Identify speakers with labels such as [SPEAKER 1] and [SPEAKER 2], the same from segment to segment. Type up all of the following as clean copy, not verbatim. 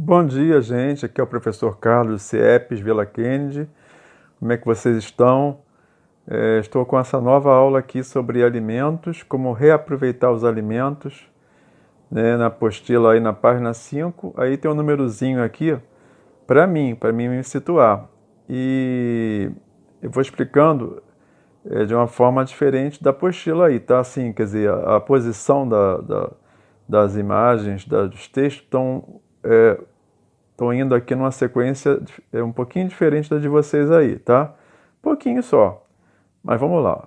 [SPEAKER 1] Bom dia, gente. Aqui é o professor Carlos CIEPes Vila Kennedy. Como é que vocês estão? Estou com essa nova aula aqui sobre alimentos, como reaproveitar os alimentos, né, na apostila aí na página 5. Aí tem um númerozinho aqui para mim me situar. E eu vou explicando de uma forma diferente da apostila aí, tá? Assim, quer dizer, a posição das imagens, dos textos estão indo aqui numa sequência um pouquinho diferente da de vocês aí, tá? Pouquinho só, mas vamos lá.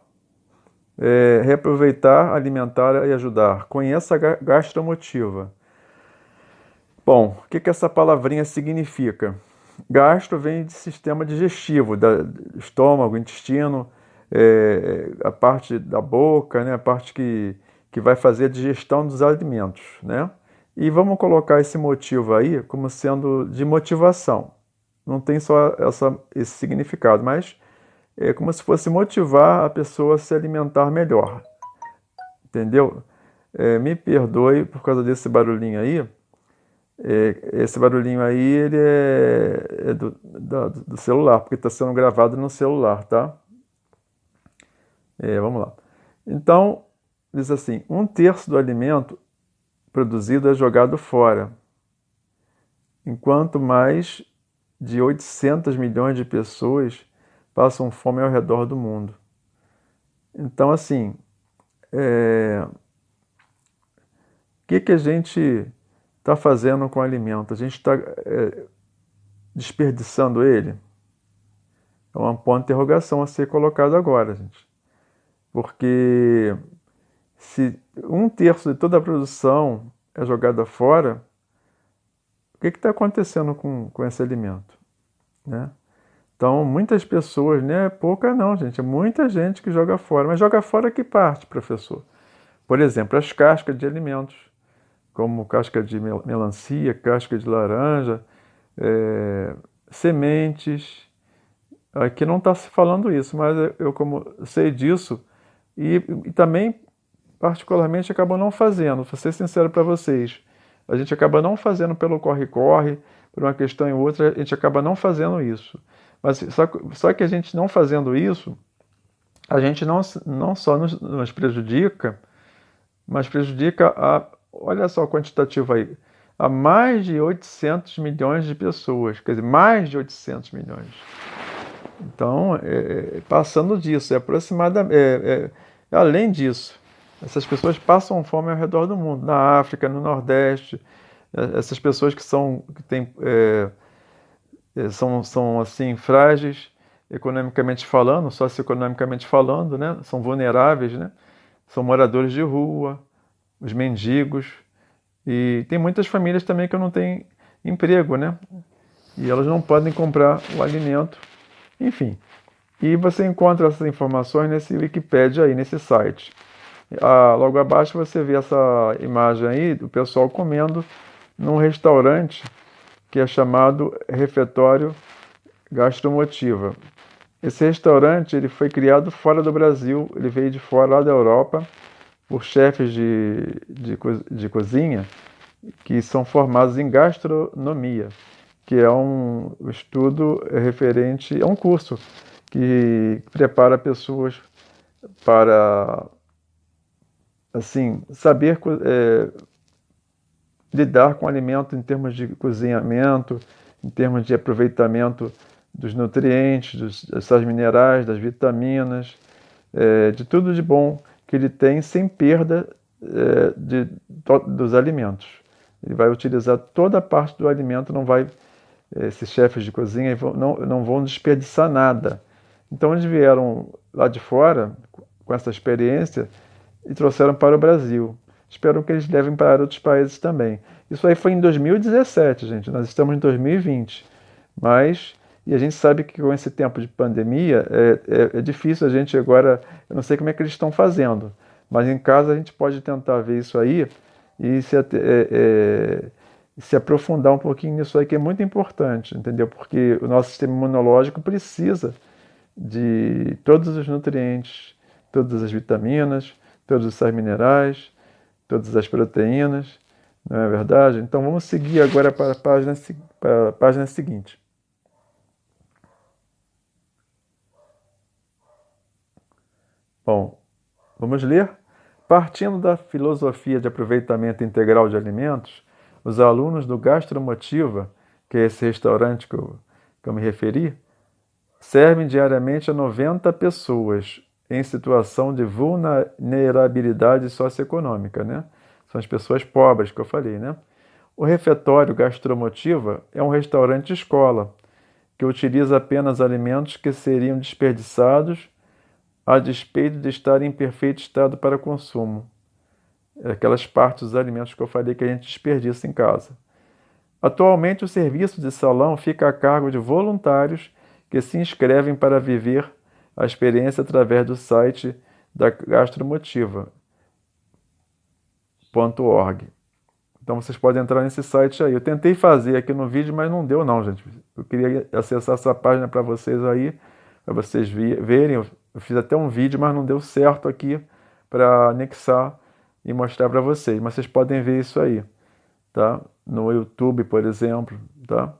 [SPEAKER 1] Reaproveitar, alimentar e ajudar. Conheça a gastromotiva. Bom, o que essa palavrinha significa? Gastro vem de sistema digestivo, estômago, intestino, a parte da boca, né? A parte que vai fazer a digestão dos alimentos, né? E vamos colocar esse motivo aí como sendo de motivação. Não tem só esse significado, mas é como se fosse motivar a pessoa a se alimentar melhor. Entendeu? Me perdoe por causa desse barulhinho aí. Esse barulhinho aí ele é do celular, porque está sendo gravado no celular, tá? Vamos lá. Então, diz assim: 1/3 do alimento produzido é jogado fora, enquanto mais de 800 milhões de pessoas passam fome ao redor do mundo. Então, assim, o que a gente está fazendo com o alimento? A gente está desperdiçando ele? É um ponto de interrogação a ser colocado agora, gente. Porque se 1/3 de toda a produção é jogada fora, o que está acontecendo com esse alimento, né? Então, muitas pessoas, né? Pouca não, gente. É muita gente que joga fora. Mas joga fora que parte, professor? Por exemplo, as cascas de alimentos, como casca de melancia, casca de laranja, sementes. Aqui não está se falando isso, mas eu como sei disso, e também, particularmente, acabo não fazendo. Vou ser sincero para vocês. A gente acaba não fazendo pelo corre-corre, por uma questão e outra, a gente acaba não fazendo isso. Mas só que a gente não fazendo isso, a gente não só nos prejudica, mas prejudica olha só o quantitativo aí, a mais de 800 milhões de pessoas, quer dizer, mais de 800 milhões. Então, passando disso, aproximadamente, além disso, essas pessoas passam fome ao redor do mundo, na África, no Nordeste, essas pessoas que têm, são assim, frágeis, economicamente falando, socioeconomicamente falando, né? São vulneráveis, né? São moradores de rua, os mendigos, e tem muitas famílias também que não têm emprego, né? E elas não podem comprar o alimento, enfim. E você encontra essas informações nesse Wikipedia aí, nesse site. Logo abaixo você vê essa imagem aí do pessoal comendo num restaurante que é chamado Refeitório Gastromotiva. Esse restaurante ele foi criado fora do Brasil, ele veio de fora, lá da Europa, por chefes de cozinha que são formados em gastronomia, que é um estudo referente, é um curso que prepara pessoas para, assim, saber lidar com o alimento em termos de cozinhamento, em termos de aproveitamento dos nutrientes, dos sais minerais, das vitaminas, de tudo de bom que ele tem sem perda dos alimentos. Ele vai utilizar toda a parte do alimento, não vai, esses chefes de cozinha não vão desperdiçar nada. Então eles vieram lá de fora com essa experiência e trouxeram para o Brasil. Espero que eles levem para outros países também. Isso aí foi em 2017, gente. Nós estamos em 2020. E a gente sabe que com esse tempo de pandemia é difícil a gente agora. Eu não sei como é que eles estão fazendo, mas em casa a gente pode tentar ver isso aí e se aprofundar um pouquinho nisso aí, que é muito importante, entendeu? Porque o nosso sistema imunológico precisa de todos os nutrientes, todas as vitaminas, todos os sais minerais, todas as proteínas, Não é verdade? Então vamos seguir agora para a página seguinte. Bom, vamos ler? Partindo da filosofia de aproveitamento integral de alimentos, os alunos do Gastromotiva, que é esse restaurante que eu me referi, servem diariamente a 90 pessoas em situação de vulnerabilidade socioeconômica, né? São as pessoas pobres que eu falei, né? O refeitório Gastromotiva é um restaurante escola que utiliza apenas alimentos que seriam desperdiçados a despeito de estarem em perfeito estado para consumo. Aquelas partes dos alimentos que eu falei que a gente desperdiça em casa. Atualmente, o serviço de salão fica a cargo de voluntários que se inscrevem para viver a experiência através do site da Gastromotiva.org. Então vocês podem entrar nesse site aí. Eu tentei fazer aqui no vídeo, mas não deu não, gente. Eu queria acessar essa página para vocês aí, para vocês verem. Eu fiz até um vídeo, mas não deu certo aqui para anexar e mostrar para vocês. Mas vocês podem ver isso aí, tá? No YouTube, por exemplo, tá?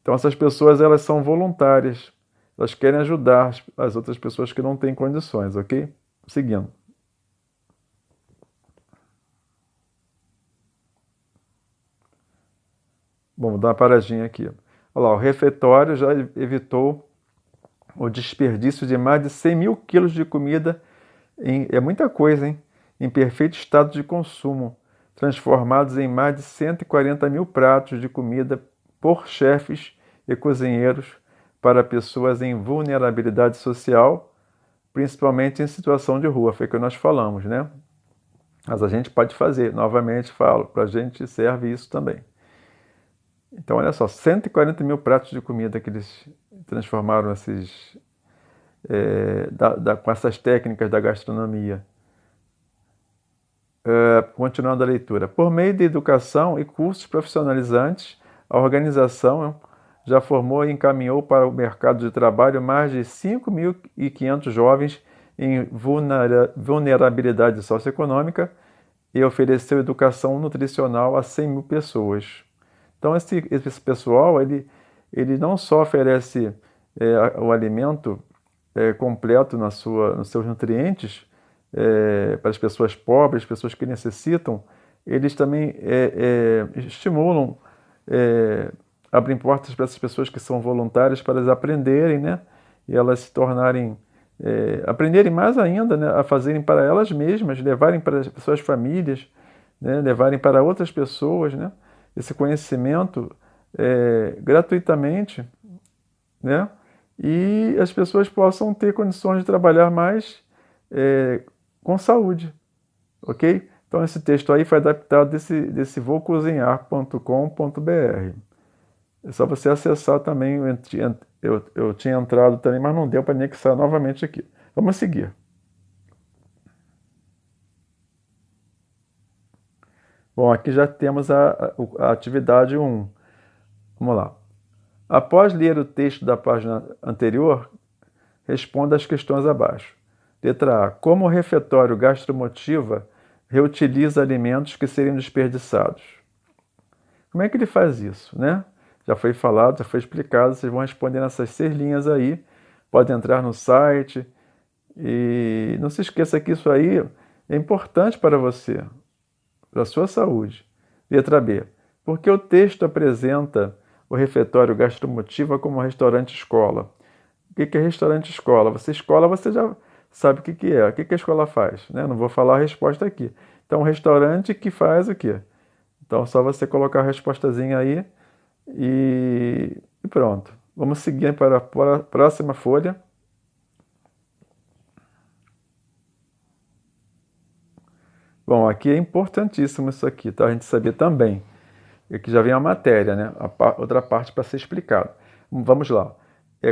[SPEAKER 1] Então essas pessoas, elas são voluntárias. Elas querem ajudar as outras pessoas que não têm condições, ok? Seguindo. Bom, vou dar uma paradinha aqui. Olha lá, o refeitório já evitou o desperdício de mais de 100 mil quilos de comida, é muita coisa, hein? Em perfeito estado de consumo, transformados em mais de 140 mil pratos de comida por chefes e cozinheiros para pessoas em vulnerabilidade social, principalmente em situação de rua, foi o que nós falamos, né? Mas a gente pode fazer, novamente falo, para a gente serve isso também. Então, olha só, 140 mil pratos de comida que eles transformaram com essas técnicas da gastronomia. Continuando a leitura. Por meio de educação e cursos profissionalizantes, a organização já formou e encaminhou para o mercado de trabalho mais de 5.500 jovens em vulnerabilidade socioeconômica e ofereceu educação nutricional a 100 mil pessoas. Então, esse pessoal, ele não só oferece o alimento completo nos seus nutrientes para as pessoas pobres, pessoas que necessitam, eles também estimulam, abrem portas para essas pessoas que são voluntárias para elas aprenderem, né? E elas se tornarem, aprenderem mais ainda, né? A fazerem para elas mesmas, levarem para as suas famílias, né? Levarem para outras pessoas, né? Esse conhecimento gratuitamente, né? E as pessoas possam ter condições de trabalhar mais com saúde, ok? Então esse texto aí foi adaptado desse voucozinhar.com.br. É só você acessar também, eu tinha entrado também, mas não deu para anexar novamente aqui. Vamos seguir. Bom, aqui já temos a atividade 1. Vamos lá. Após ler o texto da página anterior, responda as questões abaixo. Letra A. Como o refeitório Gastromotiva reutiliza alimentos que seriam desperdiçados? Como é que ele faz isso, né? Já foi falado, já foi explicado, vocês vão responder nessas 6 linhas aí. Pode entrar no site e não se esqueça que isso aí é importante para você, para a sua saúde. Letra B. Porque o texto apresenta o refeitório Gastromotiva como restaurante escola. O que é restaurante escola? Você já sabe o que é. O que a escola faz, né? Não vou falar a resposta aqui. Então, um restaurante que faz o quê? Então, só você colocar a respostazinha aí e pronto. Vamos seguir para a próxima folha. Bom, aqui é importantíssimo isso aqui, tá? A gente saber também. Aqui já vem a matéria, né? Outra parte para ser explicado. Vamos lá.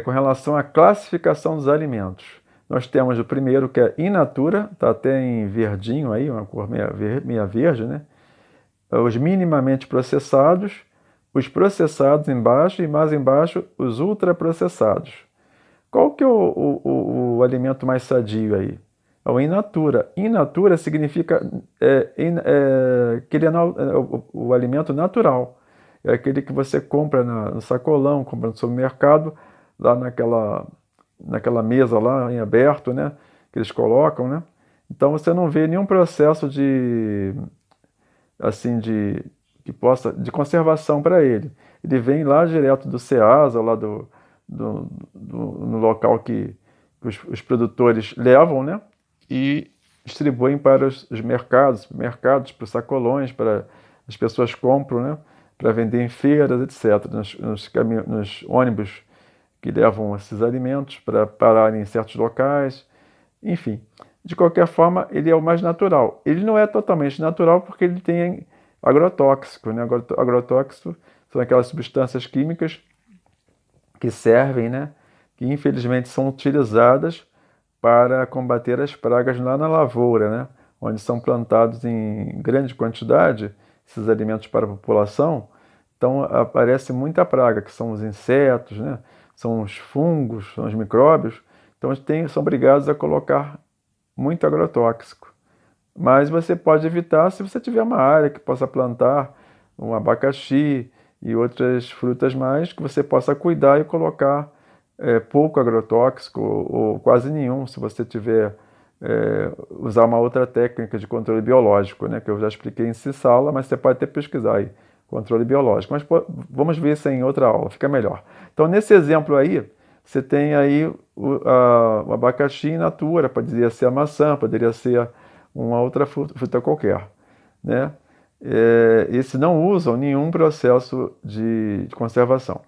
[SPEAKER 1] Com relação à classificação dos alimentos. Nós temos o primeiro que é in natura, está até em verdinho aí, uma cor meia verde, né? Os minimamente processados, os processados embaixo e mais embaixo os ultraprocessados. Qual que é o alimento mais sadio aí? É o in natura. In natura significa que ele é o alimento natural. É aquele que você compra no sacolão, compra no supermercado, lá naquela mesa lá em aberto, né? Que eles colocam, né? Então você não vê nenhum processo de assim de conservação para ele. Ele vem lá direto do Ceasa, lá no local que os produtores levam, né? E distribuem para os mercados, para os sacolões, para as pessoas compram, né? Para vender em feiras, etc. Nos ônibus que levam esses alimentos para parar em certos locais. Enfim, de qualquer forma, ele é o mais natural. Ele não é totalmente natural porque ele tem agrotóxico, né? Agrotóxico são aquelas substâncias químicas que servem, né? Que infelizmente são utilizadas para combater as pragas lá na lavoura, né? Onde são plantados em grande quantidade esses alimentos para a população. Então aparece muita praga, que são os insetos, né? São os fungos, são os micróbios. Então são obrigados a colocar muito agrotóxico. Mas você pode evitar se você tiver uma área que possa plantar um abacaxi e outras frutas mais que você possa cuidar e colocar pouco agrotóxico ou quase nenhum, se você tiver usar uma outra técnica de controle biológico, né, que eu já expliquei em Cissala, mas você pode até pesquisar aí, controle biológico. Mas vamos ver isso em outra aula, fica melhor. Então, nesse exemplo aí, você tem aí o abacaxi in natura, poderia ser a maçã, poderia ser uma outra fruta qualquer, né? Esses não usam nenhum processo de conservação.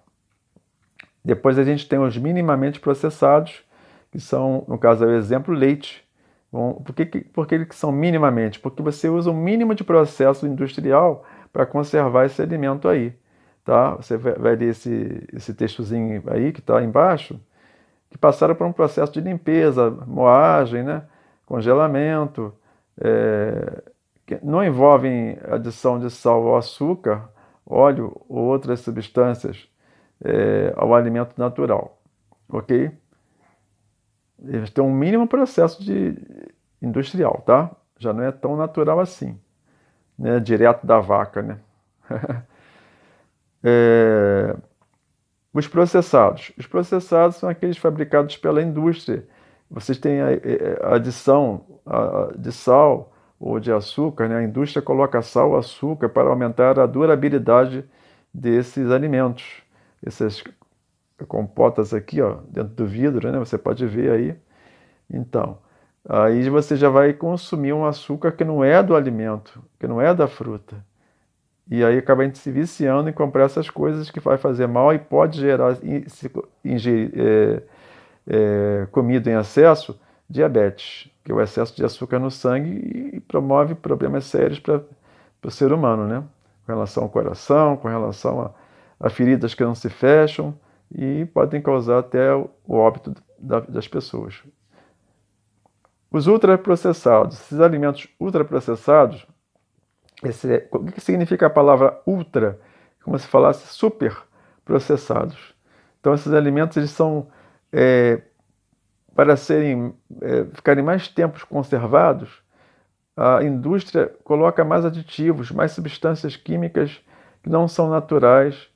[SPEAKER 1] Depois a gente tem os minimamente processados, que são, no caso, é o exemplo, leite. Bom, por que eles são minimamente? Porque você usa um mínimo de processo industrial para conservar esse alimento aí, tá? Você vai ler esse textozinho aí que está embaixo, que passaram por um processo de limpeza, moagem, né? Congelamento, que não envolvem adição de sal ou açúcar, óleo ou outras substâncias ao alimento natural, ok? Eles têm um mínimo processo industrial, tá? Já não é tão natural assim, né? Direto da vaca, né? Os processados. Os processados são aqueles fabricados pela indústria. Vocês têm a adição de sal ou de açúcar, né? A indústria coloca sal ou açúcar para aumentar a durabilidade desses alimentos. Essas compotas aqui, ó, dentro do vidro, né? Você pode ver aí. Então, aí você já vai consumir um açúcar que não é do alimento, que não é da fruta. E aí acaba a gente se viciando em comprar essas coisas que vai fazer mal e pode gerar, se comido em excesso, diabetes, que é o excesso de açúcar no sangue e promove problemas sérios para o ser humano, né? Com relação ao coração, com relação a feridas que não se fecham e podem causar até o óbito das pessoas. Os ultraprocessados, esses alimentos ultraprocessados, o que significa a palavra ultra? Como se falasse super processados. Então esses alimentos eles são para ficarem mais tempos conservados, a indústria coloca mais aditivos, mais substâncias químicas que não são naturais,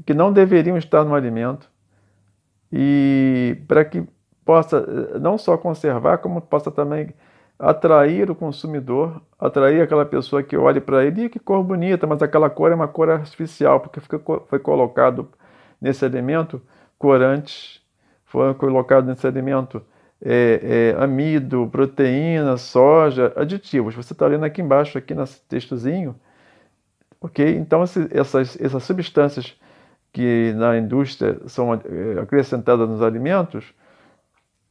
[SPEAKER 1] que não deveriam estar no alimento, e para que possa não só conservar, como possa também atrair o consumidor, atrair aquela pessoa que olhe para ele, e que cor bonita, mas aquela cor é uma cor artificial, porque foi colocado nesse alimento corantes, foi colocado nesse alimento amido, proteína, soja, aditivos. Você está lendo aqui embaixo, aqui nesse textozinho, ok? Então essas substâncias que na indústria são acrescentadas nos alimentos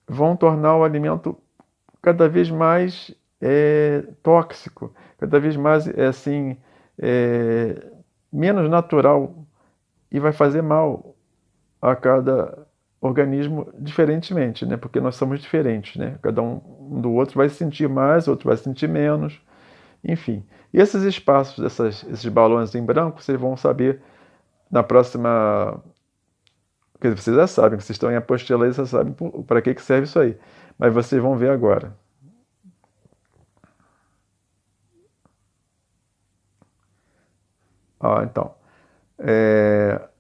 [SPEAKER 1] vão tornar o alimento cada vez mais tóxico, cada vez mais assim menos natural e vai fazer mal a cada organismo diferentemente, né? Porque nós somos diferentes, né? Cada um do outro vai sentir mais, outro vai sentir menos, enfim. E esses espaços, esses balões em branco, vocês vão saber na próxima Porque vocês já sabem, que vocês estão em apostila aí, vocês sabem para que serve isso aí. Mas vocês vão ver agora. Então.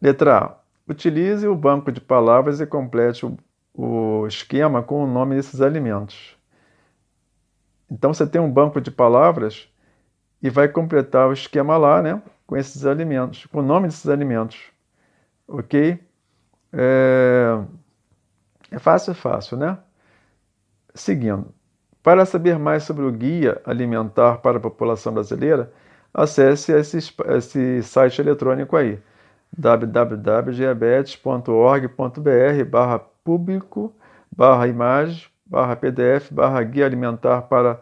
[SPEAKER 1] Letra A. Utilize o banco de palavras e complete o esquema com o nome desses alimentos. Então você tem um banco de palavras e vai completar o esquema lá, né? Com esses alimentos, com o nome desses alimentos. Ok? É fácil, né? Seguindo. Para saber mais sobre o Guia Alimentar para a População Brasileira, acesse esse site eletrônico aí, www.diabetes.org.br/público/imagens/pdf/guia alimentar para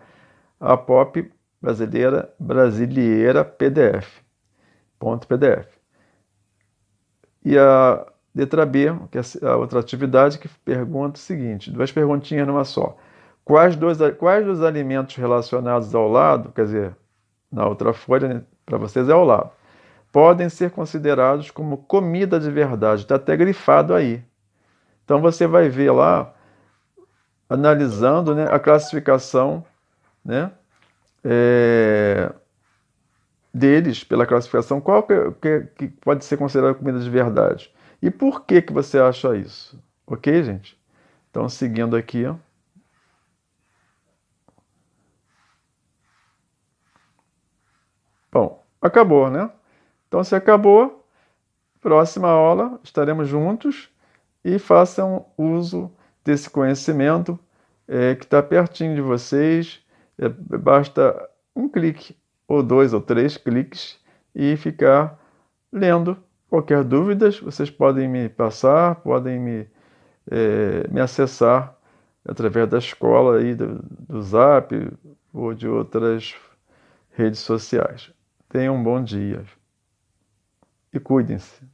[SPEAKER 1] a POP brasileira PDF. E a letra B, que é a outra atividade, que pergunta o seguinte, duas perguntinhas numa só. Quais dos alimentos relacionados ao lado, quer dizer, na outra folha, né, para vocês é ao lado, podem ser considerados como comida de verdade? Está até grifado aí. Então você vai ver lá, analisando, né, a classificação, né, deles, pela classificação, qual que pode ser considerado comida de verdade. E por que você acha isso? Ok, gente? Então, seguindo aqui, ó. Bom, acabou, né? Então, se acabou, próxima aula estaremos juntos e façam uso desse conhecimento que está pertinho de vocês. Basta um clique, ou dois ou três cliques, e ficar lendo. Qualquer dúvida, vocês podem me passar, podem me acessar através da escola aí, do Zap ou de outras redes sociais. Tenham um bom dia e cuidem-se.